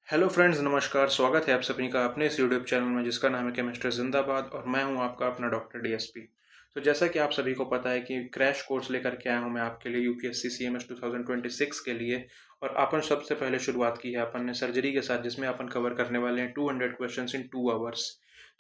Hello friends, नमस्कार। स्वागत है आप सभी का अपने इस यूट्यूब चैनल में जिसका नाम है केमिस्ट्री जिंदाबाद और मैं हूं आपका अपना डॉक्टर डीएसपी। तो जैसा कि आप सभी को पता है कि क्रैश कोर्स लेकर के आया हूं मैं आपके लिए यूपीएससी सीएमएस 2026 के लिए। और अपन सबसे पहले शुरुआत की है अपन ने सर्जरी के साथ, जिसमें अपन कवर करने वाले हैं 200 क्वेश्चंस इन 2 आवर्स।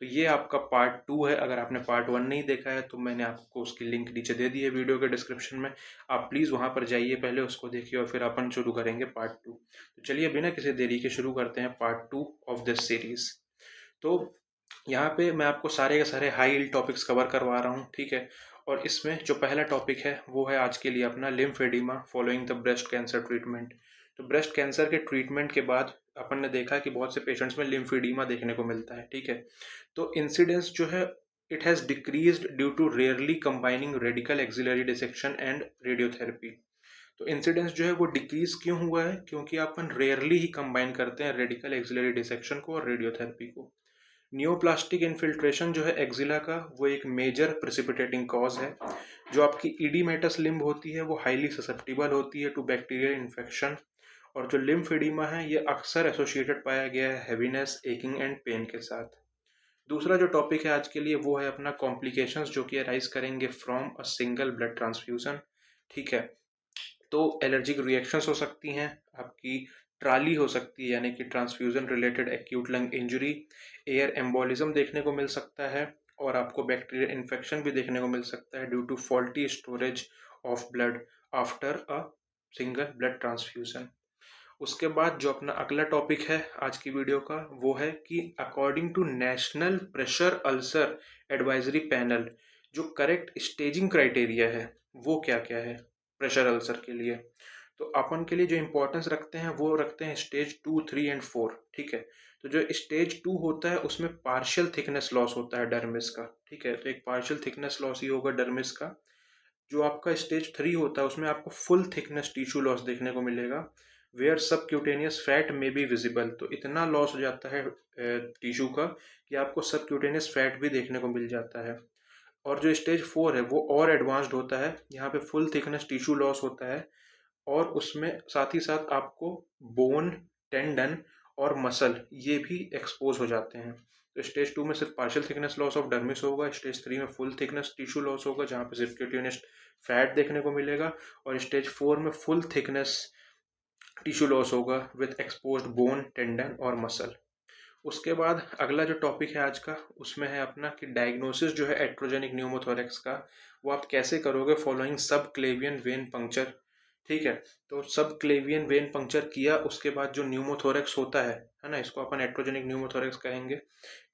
तो ये आपका पार्ट 2 है। अगर आपने पार्ट 1 नहीं देखा है तो मैंने आपको उसकी लिंक नीचे दे दी है वीडियो के डिस्क्रिप्शन में। आप प्लीज़ वहाँ पर जाइए, पहले उसको देखिए और फिर अपन शुरू करेंगे पार्ट 2। तो चलिए बिना किसी देरी के शुरू करते हैं पार्ट 2 ऑफ दिस सीरीज। तो यहाँ पे मैं आपको सारे के सारे हाई यील्ड टॉपिक्स कवर करवा रहा हूँ, ठीक है। और इसमें जो पहला टॉपिक है वो है आज के लिए अपना lymphoedema following the breast cancer treatment. तो ब्रेस्ट कैंसर के ट्रीटमेंट के बाद अपन ने देखा कि बहुत से पेशेंट्स में लिम्फेडिमा देखने को मिलता है, ठीक है। तो इंसिडेंस जो है it has decreased due to rarely combining radical axillary dissection and radiotherapy. तो इंसिडेंस जो है वो डिक्रीज क्यों हुआ है? क्योंकि अपन रेयरली ही कंबाइन करते हैं रेडिकल एक्सिलरी डिसेक्शन को और रेडियोथेरेपी को। नियोप्लास्टिक इन्फिल्ट्रेशन जो है एक्सिला का, वो एक मेजर प्रेसिपिटेटिंग कॉज है। जो आपकी इडीमेटस लिम्ब होती है वो हाईली ससेप्टिबल होती है टू बैक्टीरियल इन्फेक्शन। और जो लिम्फेडिमा है ये अक्सर एसोसिएटेड पाया गया है हैवीनेस, एकिंग एंड पेन के साथ। दूसरा जो टॉपिक है आज के लिए वो है अपना कॉम्प्लिकेशंस जो कि अराइज करेंगे from a single blood transfusion, ठीक है। तो एलर्जिक रिएक्शंस हो सकती हैं, आपकी ट्राली हो सकती है यानी कि transfusion related acute lung injury, air embolism देखने को मिल सकता है और आपको बैक्टीरियल इन्फेक्शन भी देखने को मिल सकता है due to faulty storage of blood after a single blood transfusion. उसके बाद जो अपना अगला टॉपिक है आज की वीडियो का वो है कि according to national pressure ulcer advisory panel जो करेक्ट स्टेजिंग क्राइटेरिया है वो क्या क्या है प्रेशर अल्सर के लिए। तो अपन के लिए जो इम्पोर्टेंस रखते हैं वो रखते हैं स्टेज 2, 3 एंड 4, ठीक है। तो जो स्टेज 2 होता है उसमें पार्शियल थिकनेस लॉस होता है डर्मिस का, ठीक है। तो एक पार्शियल थिकनेस लॉस ही होगा डर्मिस का। जो आपका स्टेज 3 होता है उसमें आपको फुल थिकनेस टिश्यू लॉस देखने को मिलेगा, वेयर सबक्यूटेनियस फैट में बी विजिबल। तो इतना लॉस हो जाता है टिश्यू का कि आपको सबक्यूटेनियस फैट भी देखने को मिल जाता है। और जो स्टेज 4 है वो और एडवांस्ड होता है, यहाँ पे फुल थिकनेस टिश्यू लॉस होता है और उसमें साथ ही साथ आपको बोन, टेंडन और मसल ये भी एक्सपोज हो जाते हैं। तो स्टेज 2 में सिर्फ partial thickness loss of dermis होगा, स्टेज 3 में फुल थिकनेस टिश्यू लॉस होगा जहाँ पे सबक्यूटेनियस फैट देखने को मिलेगा, और स्टेज 4 में फुल थिकनेस टिश्यू लॉस होगा विथ एक्सपोज्ड बोन, टेंडन और मसल। उसके बाद अगला जो टॉपिक है आज का उसमें है अपना कि डायग्नोसिस जो है एट्रोजेनिक न्यूमोथोरेक्स का वो आप कैसे करोगे फॉलोइंग सब क्लेवियन वेन पंक्चर, ठीक है। तो सब क्लेवियन वेन पंक्चर किया उसके बाद जो न्यूमोथोरेक्स होता है ना, इसको अपन एट्रोजेनिक न्यूमोथोरेक्स कहेंगे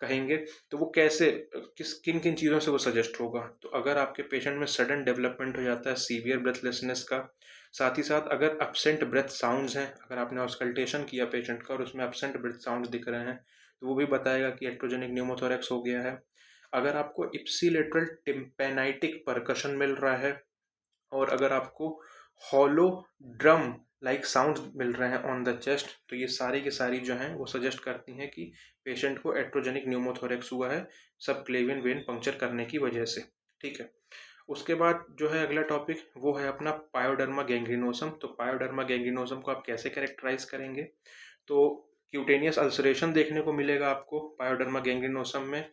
कहेंगे तो वो कैसे, किस किन किन चीज़ों से वो सजेस्ट होगा। तो अगर आपके पेशेंट में सडन डेवलपमेंट हो जाता है सीवियर ब्रेथलेसनेस का, साथ ही साथ अगर अपसेंट ब्रेथ साउंड्स हैं, अगर आपने ऑस्कल्टेशन किया पेशेंट का और उसमें अपसेंट ब्रेथ साउंड्स दिख रहे हैं तो वो भी बताएगा कि एट्रोजेनिक न्यूमोथोरेक्स हो गया है। अगर आपको इप्सीलेटरल टिम्पेनाइटिक परकशन मिल रहा है और अगर आपको हॉलो ड्रम लाइक साउंड मिल रहे हैं ऑन द चेस्ट, तो ये सारी की सारी जो हैं वो सजेस्ट करती हैं कि पेशेंट को एट्रोजेनिक न्यूमोथोरेक्स हुआ है सब क्लेवियन वेन पंक्चर करने की वजह से, ठीक है। उसके बाद जो है अगला टॉपिक वो है अपना पायोडर्मा गैंग्रीनोसम। तो पायोडर्मा गैंग्रीनोसम को आप कैसे कैरेक्टराइज करेंगे? तो क्यूटेनियस अल्सरेशन देखने को मिलेगा आपको पायोडर्मा गैंग्रीनोसम में,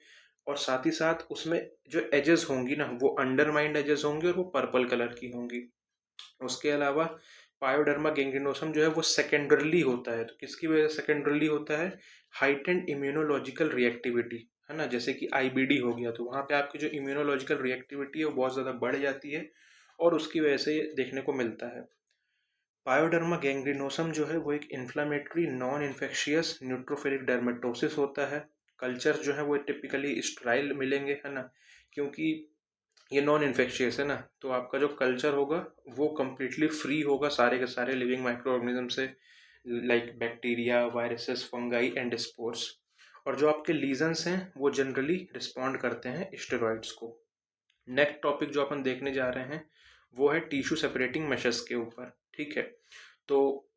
और साथ ही साथ उसमें जो एजेस होंगी ना वो अंडरमाइंड एजेस होंगी और वो पर्पल कलर की होंगी। उसके अलावा पायोडर्मा गैंग्रीनोसम जो है वो सेकेंडरली होता है। तो किसकी वजह से सेकेंडरली होता है? हाइटेंड इम्यूनोलॉजिकल रिएक्टिविटी, है ना, जैसे कि आईबीडी हो गया तो वहाँ पे आपकी जो इम्यूनोलॉजिकल रिएक्टिविटी है वो बहुत ज़्यादा बढ़ जाती है और उसकी वजह से ये देखने को मिलता है। पायोडर्मा गैंग्रीनोसम जो है वो एक inflammatory non infectious neutrophilic dermatosis होता है। कल्चर जो है वो टिपिकली स्टराइल मिलेंगे, है ना, क्योंकि ये नॉन इन्फेक्शियस है ना। तो आपका जो कल्चर होगा वो कम्प्लीटली फ्री होगा सारे के सारे लिविंग माइक्रो ऑर्गेनिज्म से, like bacteria, viruses, fungi and spores. और जो आपके लीजन्स हैं वो जनरली रिस्पॉन्ड करते हैं स्टेरॉइड्स को। नेक्स्ट टॉपिक जो अपन देखने जा रहे हैं वो है टिश्यू सेपरेटिंग मेशेस के ऊपर, ठीक है। तो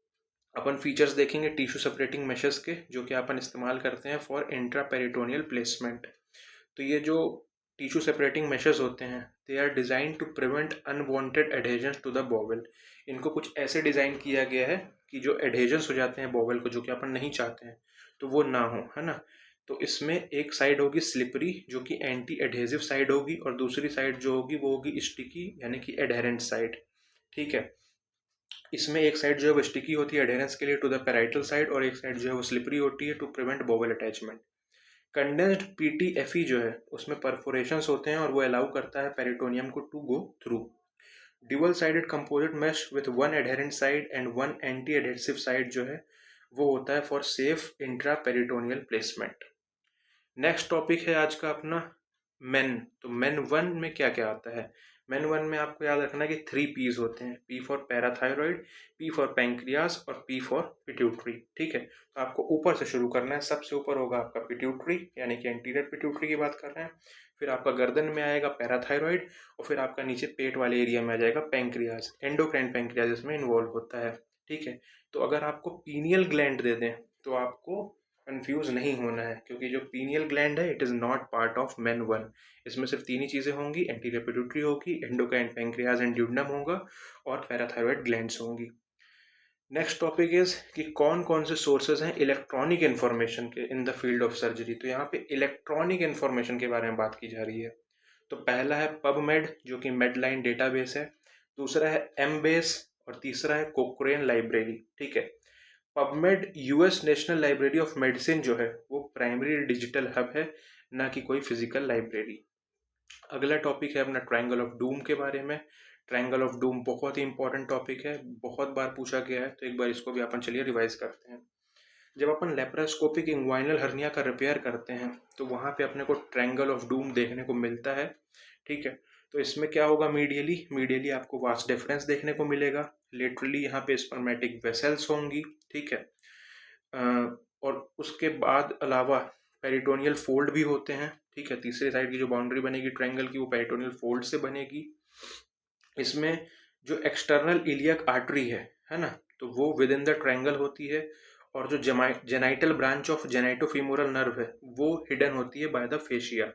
अपन फीचर्स देखेंगे टिश्यू सेपरेटिंग मेशेस के जो कि अपन इस्तेमाल करते हैं फॉर इंट्रापेरिटोनियल प्लेसमेंट। तो ये जो टिश्यू सेपरेटिंग मेशेस होते हैं, they are design to prevent unwanted adhesion to the bowel. इनको कुछ ऐसे डिजाइन किया गया है कि जो एडहेजन्स हो जाते हैं बॉवल को, जो कि अपन नहीं चाहते हैं, तो वो ना हो, है ना। तो इसमें एक साइड होगी स्लिपरी जो कि एंटी एडहेसिव साइड होगी, और दूसरी साइड जो होगी वो होगी स्टिकी यानी कि एडहेरेंट साइड। ठीक है। इसमें एक साइड जो है वो स्टिकी होती है एडहेरेंस के लिए टू द पैराइटल साइड, और एक साइड जो है वो स्लिपरी होती है to prevent bowel attachment. Condensed PTFE जो है उसमें परफोरेशंस होते हैं और वो अलाउ करता है पेरिटोनियम को to go through. Dual sided composite mesh with one adherent side and one anti adhesive side जो है वो होता है for safe intra peritoneal placement. Next topic है आज का अपना मेन। तो मेन वन में क्या क्या आता है? मेन वन में आपको याद रखना है कि 3 पीज होते हैं, P for parathyroid, P for pancreas और पी फॉर पिट्यूटरी। ठीक है। तो आपको ऊपर से शुरू करना है। सबसे ऊपर होगा आपका पिट्यूटरी यानी कि एंटीरियर पिट्यूटरी की बात कर रहे हैं। फिर आपका गर्दन में आएगा पैराथायरॉइड, और फिर आपका नीचे पेट वाले एरिया में आ जाएगा पैंक्रियास। एंडोक्राइन पैंक्रियास इसमें इन्वॉल्व होता है। ठीक है। तो अगर आपको पीनियल ग्लैंड दे दें तो आपको कंफ्यूज नहीं होना है, क्योंकि जो पीनियल ग्लैंड है it is not part of main one. इसमें सिर्फ 3 ही चीज़ें होंगी, एंटीरियर पिट्यूटरी होगी, एंडोक्राइन पैंक्रियाज एंड ड्यूडनम होगा, और पैराथायरॉइड ग्लैंड्स होंगी। नेक्स्ट टॉपिक इज कि कौन कौन से सोर्सेज हैं इलेक्ट्रॉनिक इन्फॉर्मेशन के in the field of surgery. तो यहाँ पे इलेक्ट्रॉनिक इन्फॉर्मेशन के बारे में बात की जा रही है। तो पहला है पबमेड जो कि मेडलाइन डेटाबेस है, दूसरा है एमबेस, और तीसरा है कोक्रेन लाइब्रेरी। ठीक है। PubMed US national library of medicine जो है वो प्राइमरी डिजिटल हब है, ना कि कोई फिजिकल लाइब्रेरी। अगला टॉपिक है अपना ट्रायंगल ऑफ डूम के बारे में। ट्रायंगल ऑफ डूम बहुत ही इंपॉर्टेंट टॉपिक है, बहुत बार पूछा गया है, तो एक बार इसको भी अपन चलिए रिवाइज करते हैं। जब अपन लेप्रोस्कोपिक इंग्वाइनल हर्निया का रिपेयर करते हैं तो वहाँ पे अपने को ट्रायंगल ऑफ डूम देखने को मिलता है। ठीक है। तो इसमें क्या होगा, मीडियली मीडियली आपको वास्ट डिफरेंस देखने को मिलेगा। लेटरली यहाँ पे स्पर्मेटिक वेसल्स होंगी। ठीक है। और उसके बाद अलावा पेरिटोनियल फोल्ड भी होते हैं। ठीक है। तीसरे साइड की जो बाउंड्री बनेगी ट्रायंगल की वो पेरिटोनियल फोल्ड से बनेगी। इसमें जो एक्सटर्नल इलियक आर्टरी है ना, तो वो विद इन द ट्रायंगल होती है, और जो जेनाइटल ब्रांच ऑफ जेनाइटोफीमोरल नर्व है वो हिडन होती है बाय द फेशिया।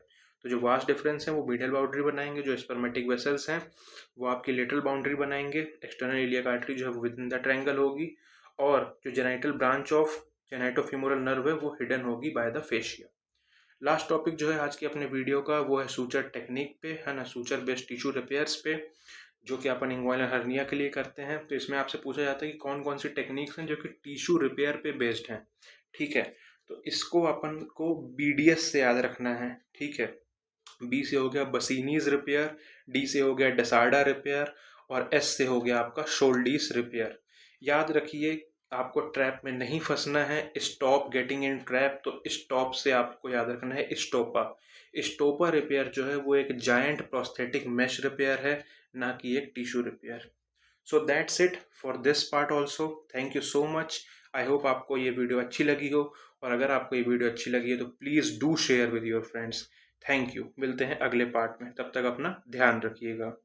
तो जो वास्ट डिफरेंस है वो मीडियल बाउंड्री बनाएंगे, जो स्पर्मेटिक वेसल्स हैं वो आपकी लेटरल बाउंड्री बनाएंगे, एक्सटर्नल इलियक आर्टरी जो है वो विद इन द ट्रायंगल होगी, और जो जेनाइटल ब्रांच ऑफ जेनाइटोफीमोरल नर्व है वो हिडन होगी by the fascia. Last topic जो है आज की अपने वीडियो का वो है सूचर टेक्निक पे, है ना, सूचर बेस्ड टिश्यू रिपेयर्स पे, जो कि अपन इंग्वाइनल हर्निया के लिए करते हैं। तो इसमें आपसे पूछा जाता है कि कौन कौन सी टेक्निक्स हैं जो कि टिश्यू रिपेयर पे बेस्ड हैं। ठीक है। तो इसको अपन को बीडीएस से याद रखना है। ठीक है। बी से हो गया बसीनीज रिपेयर, डी से हो गया डसाडा रिपेयर, और एस से हो गया आपका शोल्डीस रिपेयर। याद रखिए आपको ट्रैप में नहीं फंसना है। स्टॉप गेटिंग इन ट्रैप, तो स्टॉप से आपको याद रखना है स्टोपा। स्टोपा रिपेयर जो है वो एक जायंट प्रोस्थेटिक मेश रिपेयर है, ना कि एक tissue repair. So that's it for this part also. Thank you so much. I hope आपको ये वीडियो अच्छी लगी हो, और अगर आपको ये वीडियो अच्छी लगी है तो please do share with your friends. Thank you. मिलते हैं अगले पार्ट में, तब तक अपना ध्यान रखिएगा।